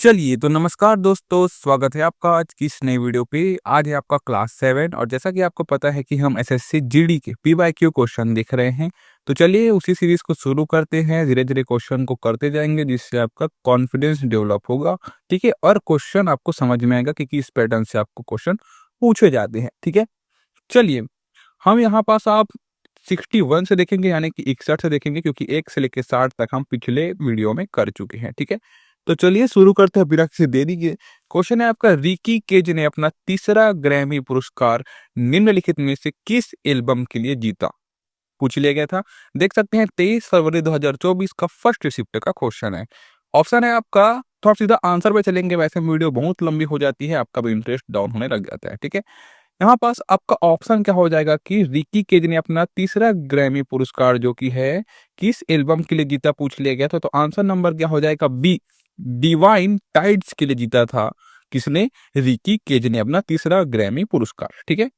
चलिए, तो नमस्कार दोस्तों, स्वागत है आपका आज की इस नई वीडियो पे। आज है आपका क्लास 7 और जैसा कि आपको पता है कि हम एसएससी जीडी के पीवाईक्यू क्वेश्चन देख रहे हैं। तो चलिए उसी सीरीज को शुरू करते हैं, धीरे-धीरे क्वेश्चन को करते जाएँगे जिससे आपका कॉन्फिडेंस डेवलप होगा, ठीक है? और क्वेश्चन आपको समझ में आएगा कि किस पैटर्न से आपको क्वेश्चन पूछे जाते हैं, ठीक है? चलिए, हम यहाँ पास आप 61 से देखेंगे यानी कि 61 से देखेंगे क्योंकि 1 से लेके 60 तक हम पिछले वीडियो में कर चुके हैं, ठीक है? तो चलिए शुरू करते हैं बिना किसी देरी के। क्वेश्चन है आपका, रिकी केज ने अपना तीसरा ग्रैमी पुरस्कार निम्नलिखित में से किस एल्बम के लिए जीता? पूछ लिया गया था। देख सकते हैं 23 फरवरी 2024 का फर्स्ट शिफ्ट का क्वेश्चन है। ऑप्शन है आपका, तो आप सीधा आंसर पे चलेंगे, वैसे वीडियो बहुत लंबी हो जाती है, आपका भी इंटरेस्ट डाउन होने लग जाता है, ठीक है? यहाँ पास आपका ऑप्शन क्या हो जाएगा कि रिकी केज ने अपना तीसरा ग्रैमी पुरस्कार जो कि है किस एल्बम के लिए जीता, पूछ लिया गया था। तो आंसर नंबर क्या हो जाएगा, बी, डिवाइन टाइड्स के लिए जीता था। किसने? रिकी केज ने अपना तीसरा ग्रैमी पुरस्कार, ठीक है?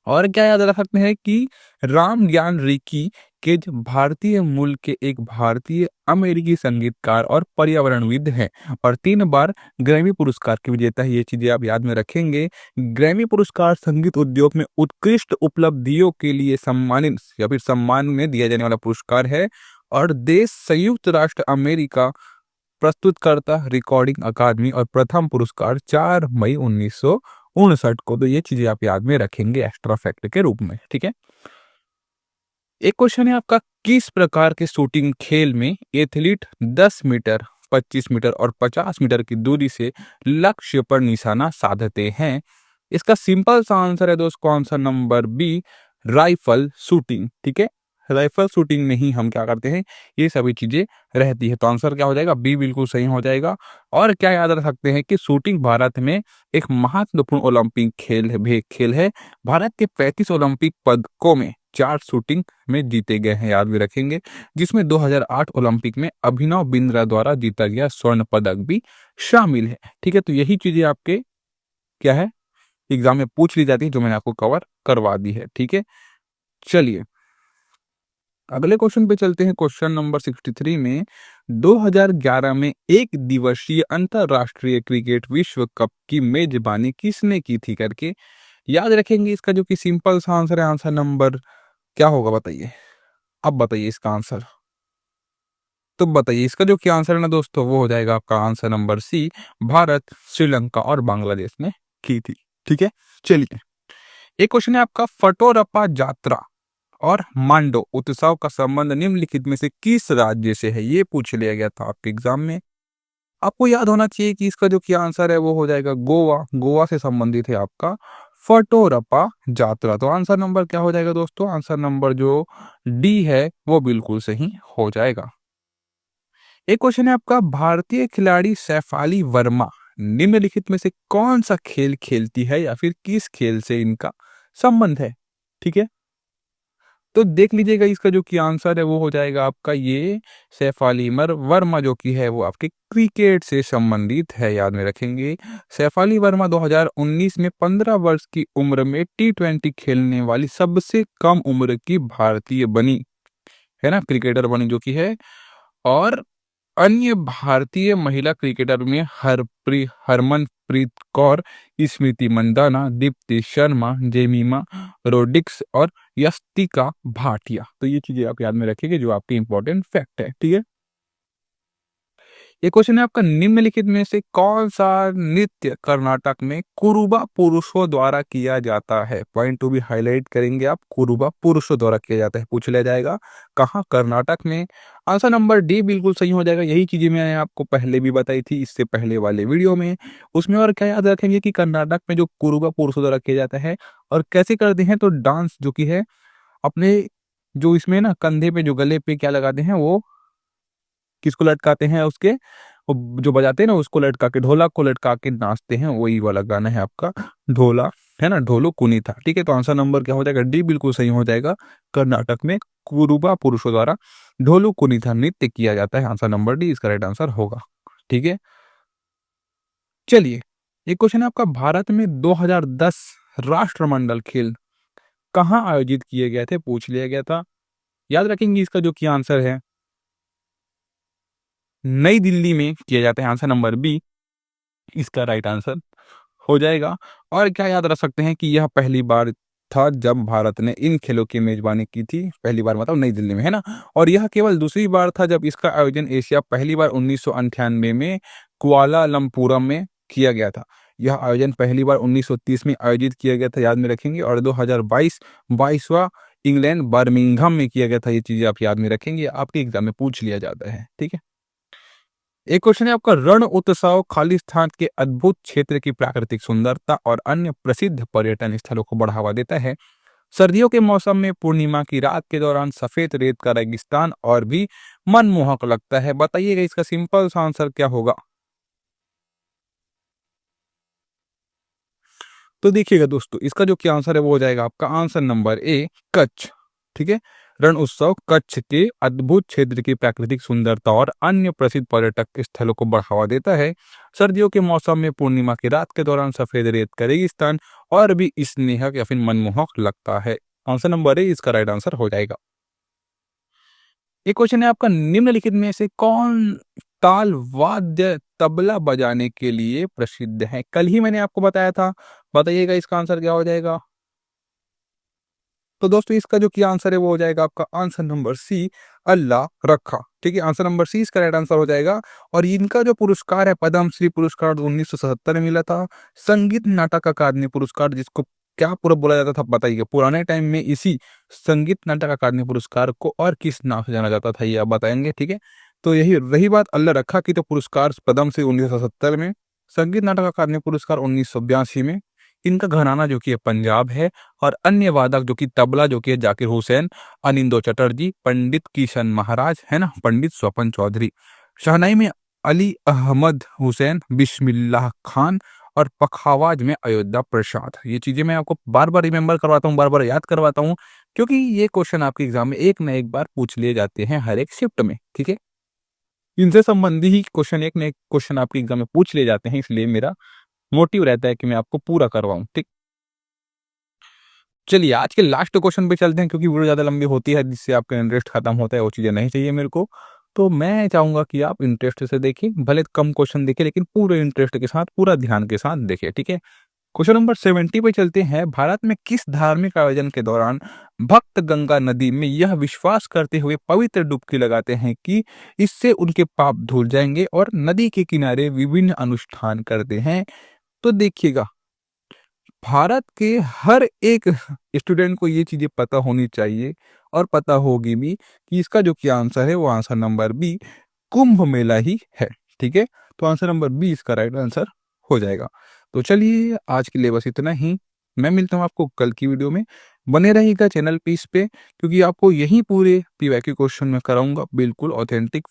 और क्या याद रख सकते हैं कि राम ज्ञान रिकी केज भारतीय मूल के एक भारतीय अमेरिकी संगीतकार और पर्यावरणविद हैं और 3 बार ग्रैमी पुरस्कार के विजेता है। ये चीजें आप याद में रखेंगे। ग्रैमी पुरस्कार संगीत उद्योग में उत्कृष्ट उपलब्धियों के लिए सम्मानित या फिर सम्मान में दिया जाने वाला पुरस्कार है और देश संयुक्त राष्ट्र अमेरिका प्रस्तुतकर्ता रिकॉर्डिंग अकादमी और प्रथम पुरस्कार 4 मई 1959 को। तो ये चीजें आप याद में रखेंगे एक्स्ट्रा फैक्ट के रूप में, ठीक है? एक क्वेश्चन है आपका, किस प्रकार के शूटिंग खेल में एथलीट 10 मीटर, 25 मीटर और 50 मीटर की दूरी से लक्ष्य पर निशाना साधते हैं? इसका सिंपल सा आंसर है दोस्तों, answer number B, rifle shooting, ठीक है? राइफल शूटिंग में ही हम क्या करते हैं, ये सभी चीजें रहती है। तो आंसर क्या हो जाएगा, बी बिल्कुल सही हो जाएगा। और क्या याद रख सकते हैं कि शूटिंग भारत में एक महत्वपूर्ण ओलंपिक खेल है। भारत के 35 ओलंपिक पदकों में 4 शूटिंग में जीते गए हैं, याद भी रखेंगे, जिसमें 2008 ओलंपिक में अभिनव बिंद्रा द्वारा जीता गया स्वर्ण पदक भी शामिल है, ठीक है? तो यही चीजें आपके क्या है, एग्जाम में पूछ ली जाती है, जो मैंने आपको कवर करवा दी है, ठीक है? चलिए अगले क्वेश्चन पे चलते हैं। क्वेश्चन नंबर 63 में 2011 में एक दिवसीय अंतरराष्ट्रीय क्रिकेट विश्व कप की मेजबानी किसने की थी करके याद रखेंगे। इसका जो कि सिंपल सा आंसर है, आंसर नंबर क्या होगा बताइए? अब बताइए इसका आंसर। तो बताइए इसका जो कि आंसर है ना दोस्तों, वो हो जाएगा आपका answer number C, Bharat, Sri Lanka और बांग्लादेश ने की थी, ठीक है? चलिए एक क्वेश्चन है आपका, फटोरप्पा यात्रा और मांडो उत्सव का संबंध निम्नलिखित में से किस राज्य से है? ये पूछ लिया गया था आपके एग्जाम में। आपको याद होना चाहिए कि इसका जो कि आंसर है वो हो जाएगा गोवा। गोवा से संबंधित है आपका फटोरप्पा यात्रा। तो आंसर नंबर क्या हो जाएगा दोस्तों? आंसर नंबर जो डी है वो बिल्कुल सही हो जाएगा। एक क्वेश्चन है आपका, भारतीय खिलाड़ी शैफाली वर्मा निम्नलिखित में से कौन सा खेल खेलती है या फिर किस खेल से इनका संबंध है? ठीक है, तो देख लीजिएगा इसका जो कि आंसर है वो हो जाएगा आपका ये सैफ अली वर्मा जो कि है वो आपके क्रिकेट से संबंधित है, याद में रखेंगे। सैफ अली वर्मा 2019 में 15 वर्ष की उम्र में T20 खेलने वाली सबसे कम उम्र की भारतीय बनी, है ना, क्रिकेटर बनी जो कि है। और अन्य भारतीय महिला क्रिकेटर में हरमनप्रीत कौर, स्मृति मंदाना, दीप्ति शर्मा, जेमिमा रोड्रिग्स और यस्तिका भाटिया। तो ये चीजें आप याद में रखिएगा जो आपके इंपॉर्टेंट फैक्ट है, ठीक है? ये क्वेश्चन है आपका, निम्नलिखित में से कौन सा नृत्य कर्नाटक में कुरुबा पुरुषों द्वारा किया जाता है? पॉइंट टू भी हाईलाइट करेंगे आप, कुरुबा पुरुषों द्वारा किया जाता है, पूछ लिया जाएगा कहाँ, कर्नाटक में। आंसर नंबर डी बिल्कुल सही हो जाएगा। यही चीजें मैंने आपको पहले भी बताई थी इससे पहले वाले वीडियो में, उसमें। और क्या याद रखेंगे कि कर्नाटक में जो कुरुबा पुरुषों द्वारा किया जाता है और कैसे करते हैं, तो डांस जो कि है अपने जो इसमें ना कंधे पे जो गले पे क्या लगाते हैं, वो किसको लटकाते हैं, उसके वो जो बजाते हैं ना उसको लटका के, ढोलक को लटका के नाचते हैं, वही वाला गाना है आपका ढोला, है ना, ढोलो कुनी था, ठीक है? तो आंसर नंबर क्या हो जाएगा? डी बिल्कुल सही हो जाएगा। कर्नाटक में कुरुबा पुरुषों द्वारा ढोलू कुनी था नृत्य किया जाता है, आंसर नंबर डी इसका राइट आंसर होगा, ठीक है? चलिए एक क्वेश्चन है आपका, भारत में 2010 राष्ट्रमंडल खेल कहाँ आयोजित किए गए थे? पूछ लिया गया था, याद रखेंगे इसका जो कि आंसर है नई दिल्ली में किया जाता है, आंसर नंबर बी, इसका राइट आंसर हो जाएगा। और क्या याद रख सकते हैं कि यह पहली बार था जब भारत ने इन खेलों की मेज़बानी की थी, पहली बार मतलब नई दिल्ली में, है ना? और यह केवल दूसरी बार था जब इसका आयोजन एशिया पहली बार 1998 में कुआलालंपुरम में किया गया था। यह आयोजन पहली बार 1930 में आयोजित किया गया था, याद में रखेंगे, और 2022 22वां इंग्लैंड बर्मिंघम में किया गया था। ये चीज़ें आप याद में रखेंगे, आपके एग्ज़ाम में पूछ लिया जाता है, ठीक है? एक क्वेश्चन है आपका, रण उत्सव खालिस्तान के अद्भुत क्षेत्र की प्राकृतिक सुंदरता और अन्य प्रसिद्ध पर्यटन स्थलों को बढ़ावा देता है। सर्दियों के मौसम में पूर्णिमा की रात के दौरान सफेद रेत का रेगिस्तान और भी मनमोहक लगता है। बताइएगा इसका सिंपल सा आंसर क्या होगा? तो देखिएगा दोस्तों, इसका जो क्या आंसर है वो हो जाएगा आपका आंसर नंबर ए, कच्छ। ठीक है, रण उत्सव कच्छ के अद्भुत क्षेत्र की प्राकृतिक सुंदरता और अन्य प्रसिद्ध पर्यटक स्थलों को बढ़ावा देता है। सर्दियों के मौसम में पूर्णिमा की रात के दौरान सफेद रेत का रेगिस्तान और भी स्नेहक या फिर मनमोहक लगता है। आंसर नंबर ए इसका राइट आंसर हो जाएगा। एक क्वेश्चन है आपका, निम्नलिखित में से कौन ताल वाद्य तबला बजाने के लिए प्रसिद्ध है? कल ही मैंने आपको बताया था, बताइएगा इसका आंसर क्या हो जाएगा? तो दोस्तों इसका जो कि आंसर है वो हो जाएगा आपका आंसर नंबर सी, अल्लाह रखा। ठीक है, आंसर नंबर सी इसका राइट आंसर हो जाएगा। और इनका जो पुरस्कार है, पद्मश्री पुरस्कार 1977 में मिला था। संगीत नाटक अकादमी पुरस्कार, जिसको क्या पूरा बोला जाता था बताइए? पुराने टाइम में इसी संगीत नाटक अकादमी पुरस्कार को और किस नाम से जाना जाता था, ये आप बताएंगे, ठीक है? तो यही रही बात अल्लाह रखा की, तो पुरस्कार पद्मश्री 1977 में, संगीत नाटक अकादमी पुरस्कार 1982 में। इनका घराना जो कि है पंजाब है। और अन्य वादक जो कि तबला जो कि है जाकिर हुसैन, अनिंदो चटर्जी, पंडित किशन महाराज, है ना, पंडित स्वपन चौधरी। शहनाई में अली अहमद हुसैन, बिस्मिल्लाह खान, और पखावाज में अयोध्या प्रसाद। ये चीजें मैं आपको बार बार रिमेंबर करवाता हूँ, बार बार याद करवाता हूँ, क्योंकि ये क्वेश्चन आपके एग्जाम में एक न एक बार पूछ लिए जाते हैं हर एक शिफ्ट में। ठीक है, इनसे संबंधी ही क्वेश्चन एक न एक क्वेश्चन आपके एग्जाम में पूछ लिए जाते हैं, इसलिए मेरा मोटिव रहता है कि मैं आपको पूरा करवाऊं। ठीक, चलिए आज के लास्ट क्वेश्चन पे चलते हैं, क्योंकि वीडियो ज़्यादा लंबी होती है जिससे आपका इंटरेस्ट खत्म होता है, वो चीज़ें नहीं चाहिए मेरे को। तो मैं चाहूँगा कि आप इंटरेस्ट से देखिए, भले कम क्वेश्चन देखिए लेकिन पूरे इंटरेस्ट के साथ, पूरा ध्यान के साथ देखिए, ठीक है? क्वेश्चन नंबर 70 पे चलते हैं। भारत में किस धार्मिक आयोजन के दौरान भक्त गंगा नदी में यह विश्वास करते हुए पवित्र डुबकी लगाते हैं कि इससे उनके पाप धुल जाएँगे, और नदी के किनारे विभिन्न अनुष्ठान करते हैं? तो देखिएगा, भारत के हर एक स्टूडेंट को ये चीज़ें पता होनी चाहिए, और पता होगी भी, कि इसका जो कि आंसर है वो answer number B, Kumbh Mela ही है। ठीक है, तो आंसर नंबर बी इसका राइट आंसर हो जाएगा। तो चलिए आज के लिए बस इतना ही। मैं मिलता हूँ आपको कल की वीडियो में। बने रहिएगा चैनल पे इस पे, क्योंकि आपको यही पूरे पीवाईक्यू क्वेश्चन में कराऊंगा, बिल्कुल ऑथेंटिक